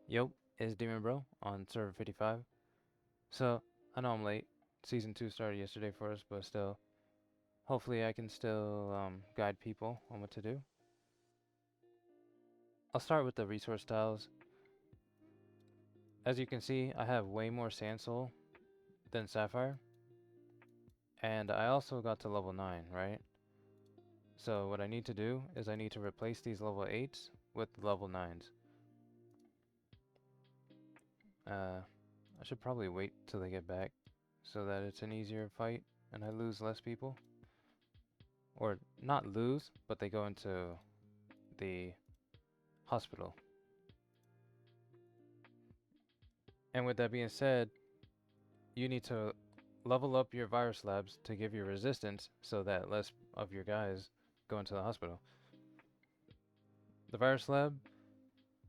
Yo, it's Demon Bro on server 55. So, I know I'm late. Season 2 started yesterday for us, but still, hopefully I can still guide people on what to do. I'll start with the resource tiles. As you can see, I have way more sand soul than sapphire. And I also got to level 9, right? So what I need to do is I need to replace these level 8s with level 9s. I should probably wait till they get back so that it's an easier fight and I lose less people. Or not lose, but they go into the hospital. And with that being said, you need to level up your virus labs to give you resistance so that less of your guys go into the hospital. The virus lab,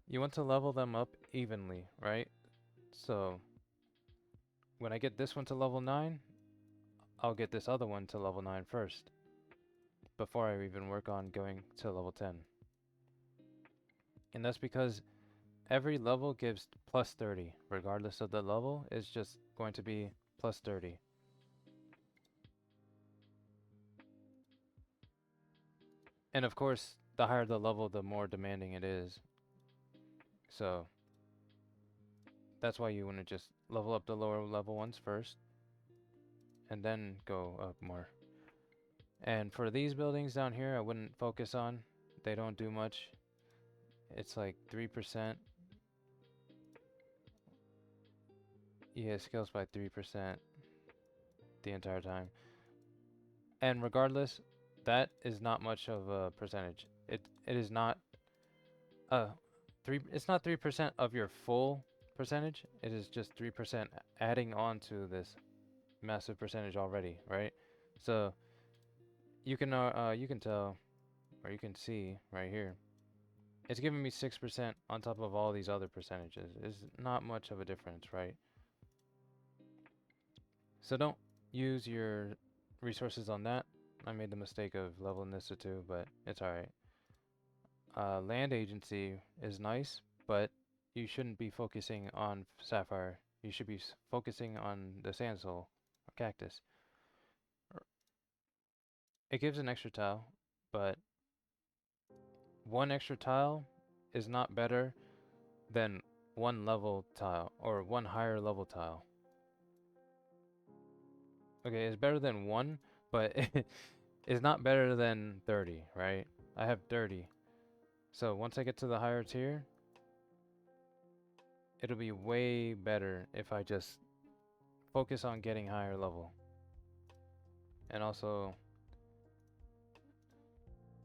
you want to level them up evenly, right? So when I get this one to level 9, I'll get this other one to level 9 first, before I even work on going to level 10. And that's because every level gives plus 30. Regardless of the level, it's just going to be plus 30. And of course, the higher the level, the more demanding it is. So that's why you want to just level up the lower level ones first, and then go up more. And for these buildings down here, I wouldn't focus on. They don't do much. It's like 3%. Yeah, it scales by 3% the entire time. And regardless, that is not much of a percentage. It is not uh 3 it's not 3% of your full percentage. It is just 3% adding on to this massive percentage already, right? So you can tell, or you can see right here, it's giving me 6% on top of all these other percentages. It's not much of a difference, right? So don't use your resources on that. I made the mistake of leveling this to 2, but it's alright. Land agency is nice, but you shouldn't be focusing on sapphire. You should be focusing on the sand soul or cactus. It gives an extra tile, but one extra tile is not better than one level tile or one higher level tile. Okay, it's better than one, but it's not better than 30, right? I have 30. So once I get to the higher tier, it'll be way better if I just focus on getting higher level. And also,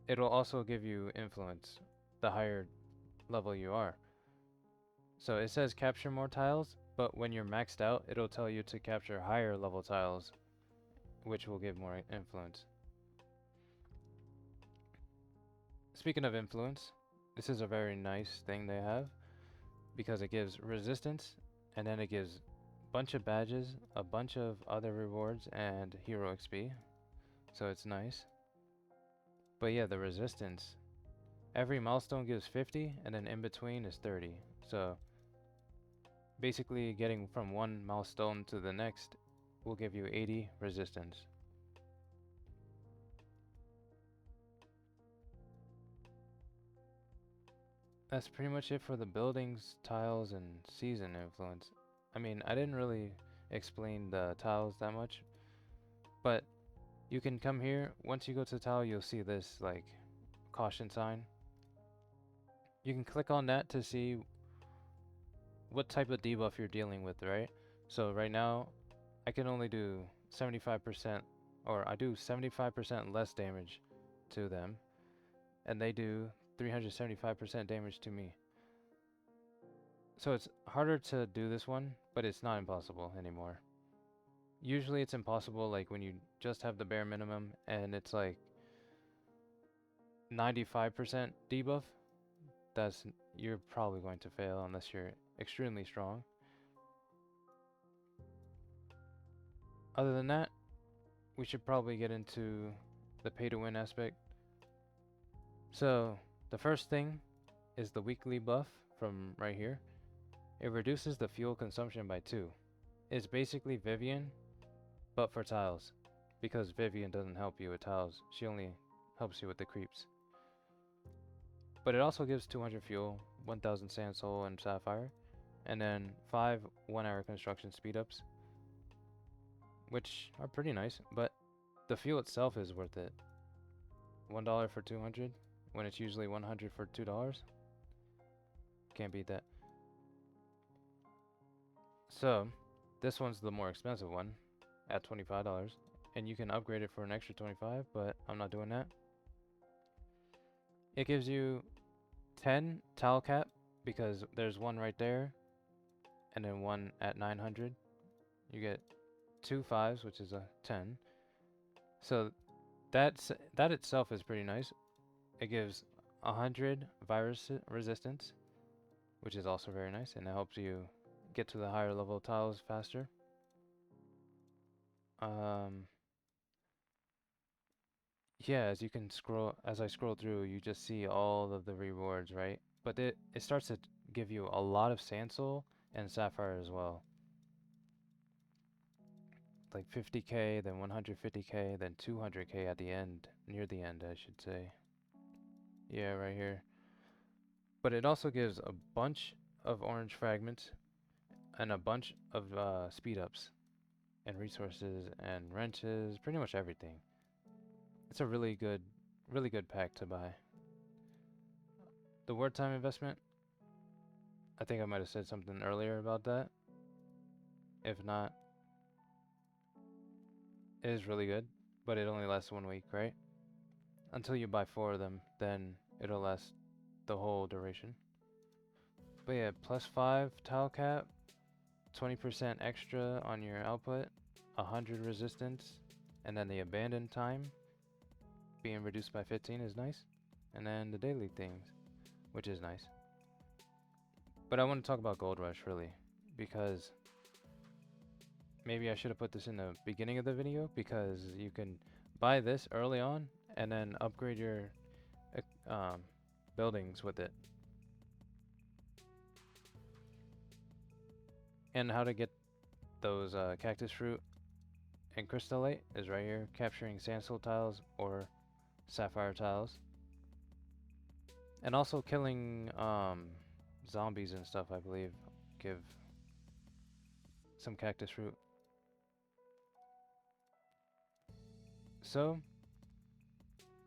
it'll also give you influence the higher level you are. So it says capture more tiles, but when you're maxed out, it'll tell you to capture higher level tiles, which will give more influence. Speaking of influence, this is a very nice thing they have because it gives resistance and then it gives a bunch of badges, a bunch of other rewards, and hero XP. So it's nice. But yeah, the resistance. Every milestone gives 50 and then in between is 30. So basically getting from one milestone to the next will give you 80 resistance. That's pretty much it for the buildings, tiles, and season influence. I mean, I didn't really explain the tiles that much, but you can come here. Once you go to the tile, you'll see this like caution sign. You can click on that to see what type of debuff you're dealing with, right? So right now, I can only do 75%, or I do 75% less damage to them, and they do 375% damage to me. So it's harder to do this one, but it's not impossible anymore. Usually it's impossible like when you just have the bare minimum and it's like 95% debuff. You're probably going to fail unless you're extremely strong. Other than that, we should probably get into the pay to win aspect. So the first thing is the weekly buff from right here. It reduces the fuel consumption by 2. It's basically Vivian, but for tiles. Because Vivian doesn't help you with tiles, she only helps you with the creeps. But it also gives 200 fuel, 1000 sand soul and sapphire, and then 5 1-hour construction speedups, which are pretty nice, but the fuel itself is worth it. $1 for 200, when it's usually 100 for $2. Can't beat that. So, this one's the more expensive one, at $25, and you can upgrade it for an extra 25, but I'm not doing that. It gives you 10 tile cap, because there's one right there, and then one at 900. You get 2 5s, which is a 10. So that itself is pretty nice. It gives 100 virus resistance, which is also very nice, and it helps you get to the higher level tiles faster. Yeah, as I scroll through, you just see all of the rewards, right? But it starts to give you a lot of sand soul and sapphire as well. Like 50k, then 150k, then 200k at the end, near the end, I should say. Yeah, right here. But it also gives a bunch of orange fragments and a bunch of speed ups and resources and wrenches, pretty much everything. It's a really good pack to buy. The Wartime Investment, I think I might have said something earlier about that. If not, it is really good, but it only lasts 1 week, right? Until you buy 4 of them, then it'll last the whole duration. But yeah, +5 tile cap, 20% extra on your output, 100 resistance, and then the abandon time being reduced by 15 is nice. And then the daily things, which is nice. But I want to talk about Gold Rush really, because maybe I should have put this in the beginning of the video, because you can buy this early on and then upgrade your buildings with it. And how to get those cactus fruit and crystallite is right here. Capturing sandstone tiles or sapphire tiles. And also killing zombies and stuff, I believe, give some cactus fruit. So,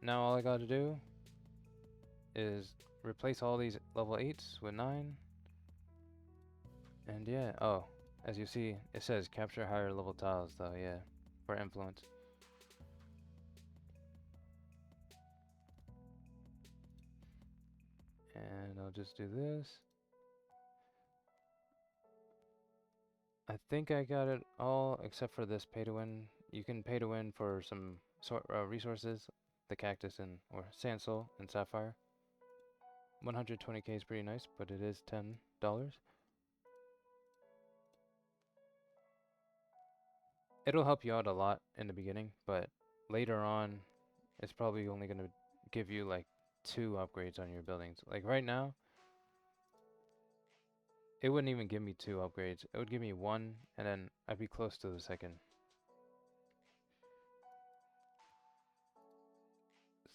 now all I gotta do is replace all these level 8s with 9. And yeah, oh, as you see, it says capture higher level tiles though, yeah, for influence. And I'll just do this. I think I got it all except for this pay to win. You can pay to win for some resources, the cactus and or sand soul and sapphire. 120k is pretty nice, but it is $10. It'll help you out a lot in the beginning, but later on, it's probably only going to give you like 2 upgrades on your buildings. Like right now, it wouldn't even give me 2 upgrades. It would give me 1, and then I'd be close to the second.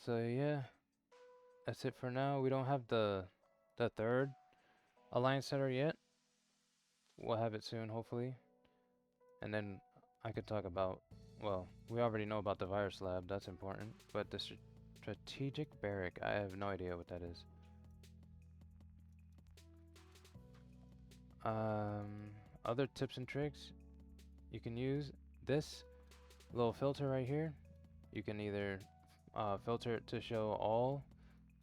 So yeah, that's it for now. We don't have the third alliance setter yet. We'll have it soon, hopefully. And then I could talk about, well, we already know about the virus lab, that's important. But the strategic barrack, I have no idea what that is. Other tips and tricks, you can use this little filter right here. You can either filter it to show all,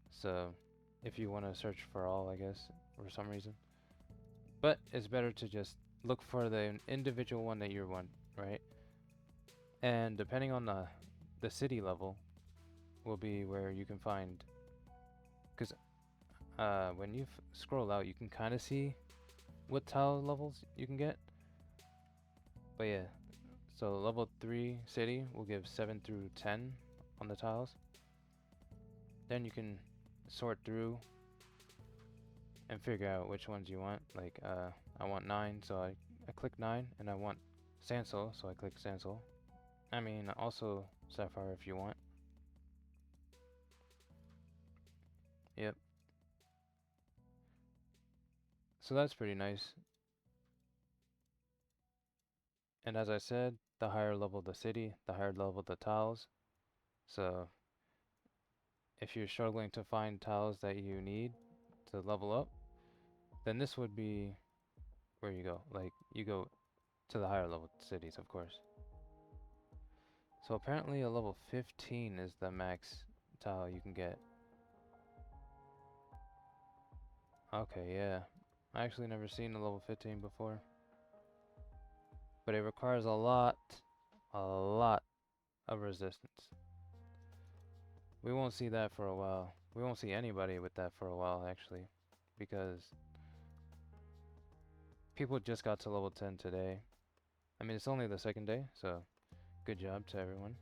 so if you want to search for all, I guess, for some reason. But it's better to just look for the individual one that you want, right? And depending on the city level will be where you can find, because when you scroll out, you can kind of see what tile levels you can get. But yeah, so level 3 city will give 7 through 10 on the tiles. Then you can sort through and figure out which ones you want. Like, I want 9, so I click 9, and I want Sansol, so I click Sansol. I mean, also Sapphire if you want. Yep. So that's pretty nice. And as I said, the higher level the city, the higher level the tiles. So if you're struggling to find tiles that you need to level up, then this would be where you go. Like, you go to the higher level cities, of course. So apparently a level 15 is the max tile you can get. Okay, yeah. I actually never seen a level 15 before. But it requires a lot of resistance. We won't see that for a while. We won't see anybody with that for a while, actually. Because people just got to level 10 today. I mean, it's only the second day, so good job to everyone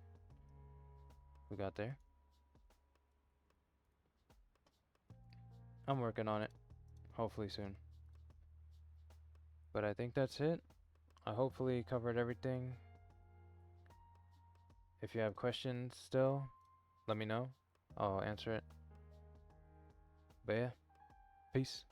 who got there. I'm working on it. Hopefully soon. But I think that's it. I hopefully covered everything. If you have questions still, let me know. I'll answer it. But yeah, peace.